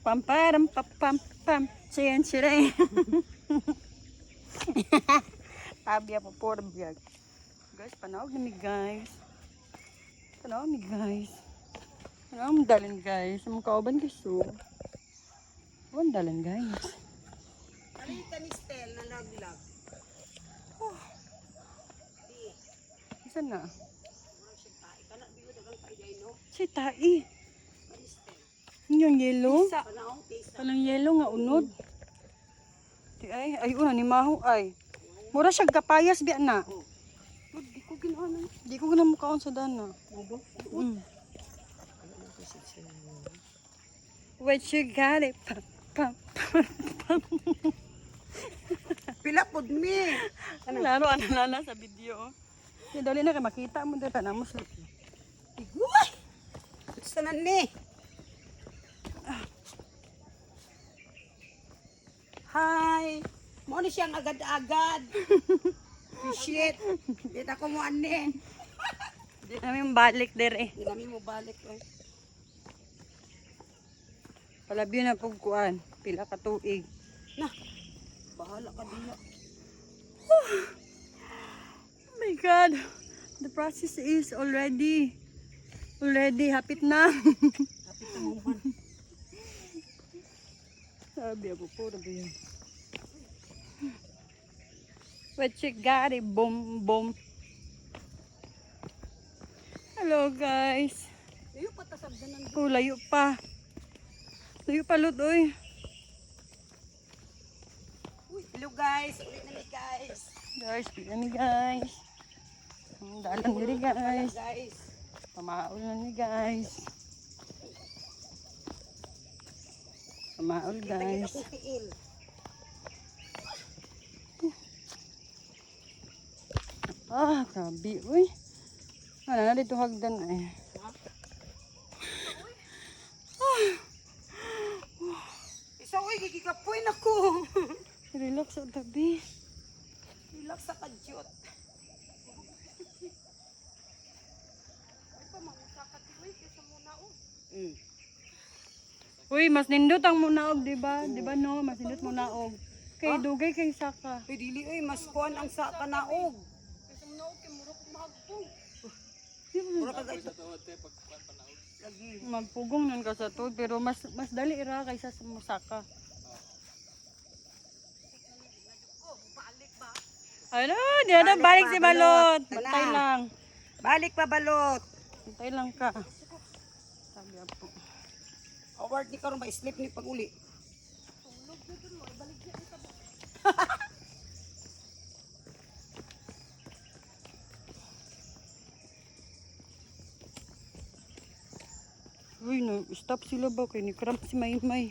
Pamparam papam pam. Siyan siya. Tabi po por biyag. Guys, panawag ni guys. Panawag ni guys. Panawag dalan guys. Ang kauban gusto. Wan dalan guys. Alita ni Stel na naglag. Isa na. Murag siya tae kana bigo dagang kaiday no. Si tai. Ni Stel. Yung yellow. Panahong tisa. Kanang yellow nga unod. Di ay, ay una ni Maho ay. Mura siya kapayas biya na. Di ko ginawa. Di ko na mukhaon sa dana. Bobo. What you got it? Pam, pam, pam. Pila pod mi. Laro ana sa video. Di dali na kay makita mo dito na mo sa. Iguy. Sanan ni. Hi. Mo ni siyang agad-agad. Shit. Di na ko mo ani. Di namin balik dire. Di namin mo balik eh. Palabyo na pugkuan. Pila ka tuig. Na. Bahala ka diya. Oh my God. The process is already hapit na. Kapit na mo man. Sabi ako po ba yun? What you got it? Boom, boom. Hello guys. Layo pa tasagdanan. Oh, layo pa. Layo pa Lord, oy. Uy, hello guys. Ulit na ni guys. Guys, pila ni guys. Dalan diri guys. Guys. Pamaol na ni guys. Pamaol guys. Akong tiil. Ah, grabe, uy. Ano na dito hagdan ay. Isa uy, gigikapoy na ko. Relax sa tabi. Relax sa kadyot. Ay pa, mangusakat uy, kaysa muna o. Uy, mas nindot ang munaog, di ba? Di ba no? Mas nindot munaog. Kay dugay kay saka. Uy, dili uy, mas kuhan ang sa panaog. Kaysa munaog kay murok mahagpong. Mura ka guys. Lagi. Magpugong nun ka sa to, pero mas dali ra kaysa sa musaka. Ano? Di na balik si Balot. Bantay lang. Balik pa balot. Bantay lang ka. Sabi po. Award ni karon ba slip ni pag-uli. Uy, no, stop sila ba? Kaya ni cramp si Maymay.